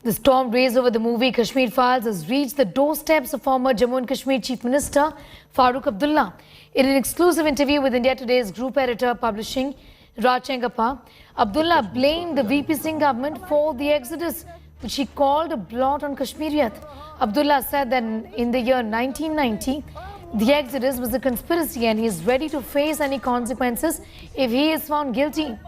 The storm raised over the movie Kashmir Files has reached the doorsteps of former Jammu and Kashmir Chief Minister Farooq Abdullah. In an exclusive interview with India Today's group editor publishing Chengappa, Abdullah blamed the VP Singh government for the exodus, which he called a blot on Kashmiriyat. Abdullah said that in the year 1990, the exodus was a conspiracy and he is ready to face any consequences if he is found guilty.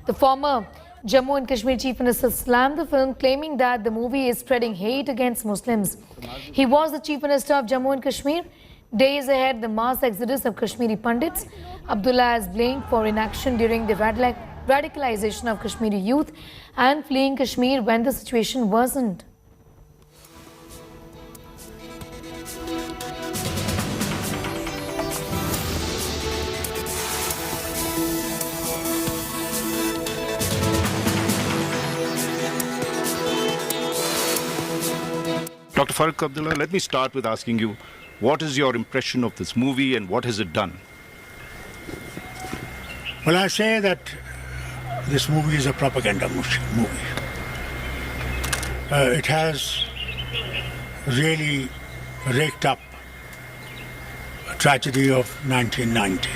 The former Jammu and Kashmir Chief Minister slammed the film, claiming that the movie is spreading hate against Muslims. He was the Chief Minister of Jammu and Kashmir. Days ahead, the mass exodus of Kashmiri Pandits. Abdullah is blamed for inaction during the radicalization of Kashmiri youth and fleeing Kashmir when the situation worsened. Dr. Farooq Abdullah, let me start with asking you, what is your impression of this movie and what has it done? Well, I say that this movie is a propaganda movie. It has really raked up a tragedy of 1990.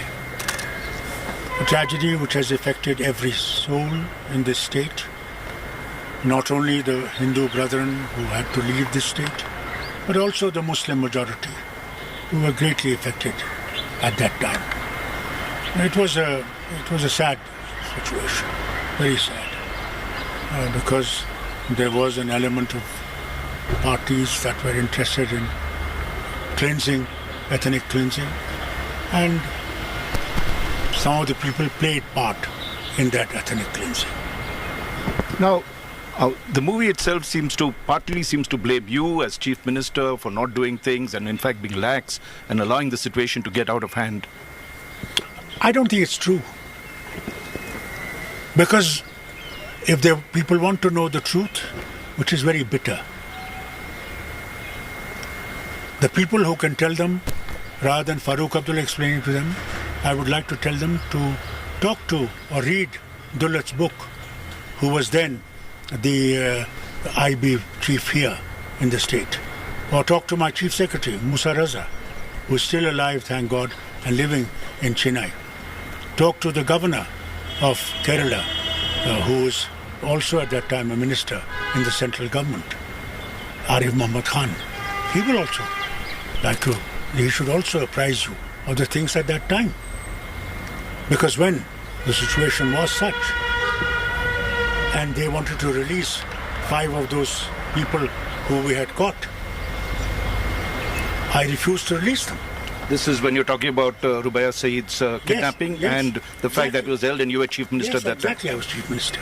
A tragedy which has affected every soul in this state. Not only the Hindu brethren who had to leave this state, but also the Muslim majority who were greatly affected at that time. It was a sad situation, very sad, because there was an element of parties that were interested in cleansing, ethnic cleansing, and some of the people played part in that ethnic cleansing. Now, the movie itself partly seems to blame you as Chief Minister for not doing things and in fact being lax and allowing the situation to get out of hand. I don't think it's true. Because if the people want to know the truth, which is very bitter, the people who can tell them, rather than Farooq Abdullah explaining to them, I would like to tell them to talk to or read Dullat's book, who was then the IB chief here in the state, or talk to my chief secretary, Musar Raza, who is still alive, thank God, and living in Chennai. Talk to the governor of Kerala, who was also at that time a minister in the central government, Arif Muhammad Khan. He will also like to, he should also apprise you of the things at that time. Because when the situation was such, and they wanted to release 5 of those people who we had caught, I refused to release them. This is when you're talking about Rubaiyat Saeed's kidnapping and the fact that it was held and you were Chief Minister at that exactly, time. I was Chief Minister.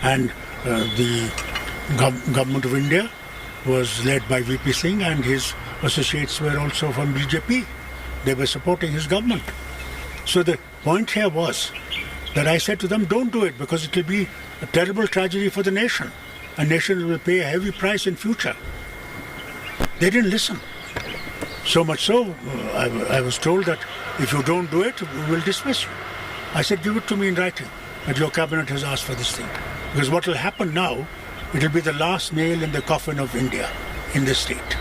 And the government of India was led by VP Singh and his associates were also from BJP. They were supporting his government. So the point here was that I said to them, don't do it because it will be a terrible tragedy for the nation. A nation will pay a heavy price in future. They didn't listen. So much so, I was told that if you don't do it, we will dismiss you. I said, give it to me in writing, that your cabinet has asked for this thing. Because what will happen now, it will be the last nail in the coffin of India in this state.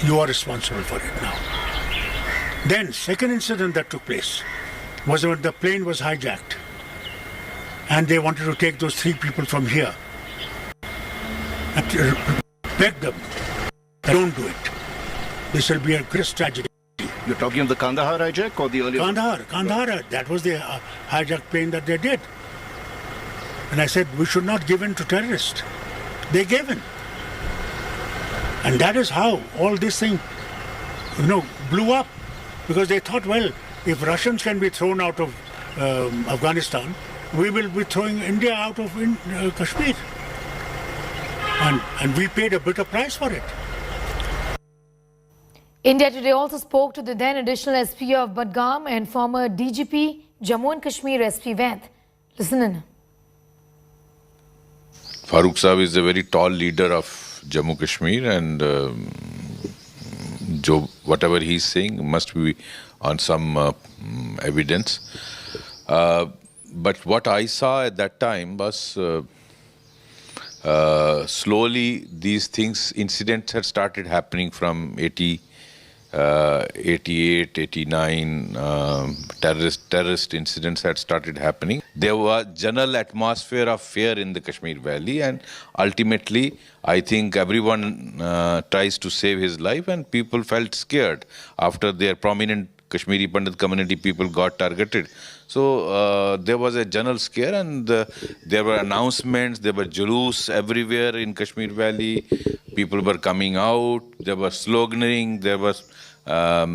You are responsible for it now. Then, second incident that took place was when the plane was hijacked and they wanted to take those 3 people from here. And begged them, don't do it. This will be a great tragedy. You're talking of the Kandahar hijack or the earlier? Kandahar. That was the hijacked plane that they did. And I said, we should not give in to terrorists. They gave in. And that is how all this thing, blew up. Because they thought, well, if Russians can be thrown out of Afghanistan, we will be throwing India out of Kashmir. And we paid a bitter price for it. India Today also spoke to the then additional SP of Budgam and former DGP Jammu and Kashmir SP Vaid. Listen in. Farooq Sahib is a very tall leader of Jammu Kashmir and whatever he's saying must be on some evidence. But what I saw at that time was slowly these incidents had started happening from 88, 89, terrorist incidents had started happening. There was general atmosphere of fear in the Kashmir Valley, and ultimately, I think everyone tries to save his life, and people felt scared after their prominent Kashmiri Pandit community people got targeted. So there was a general scare, and there were announcements, there were julus everywhere in Kashmir Valley. People were coming out, there was sloganeering, there was a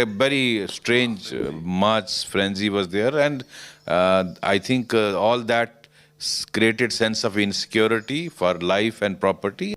very strange march frenzy was there, and I think all that created sense of insecurity for life and property.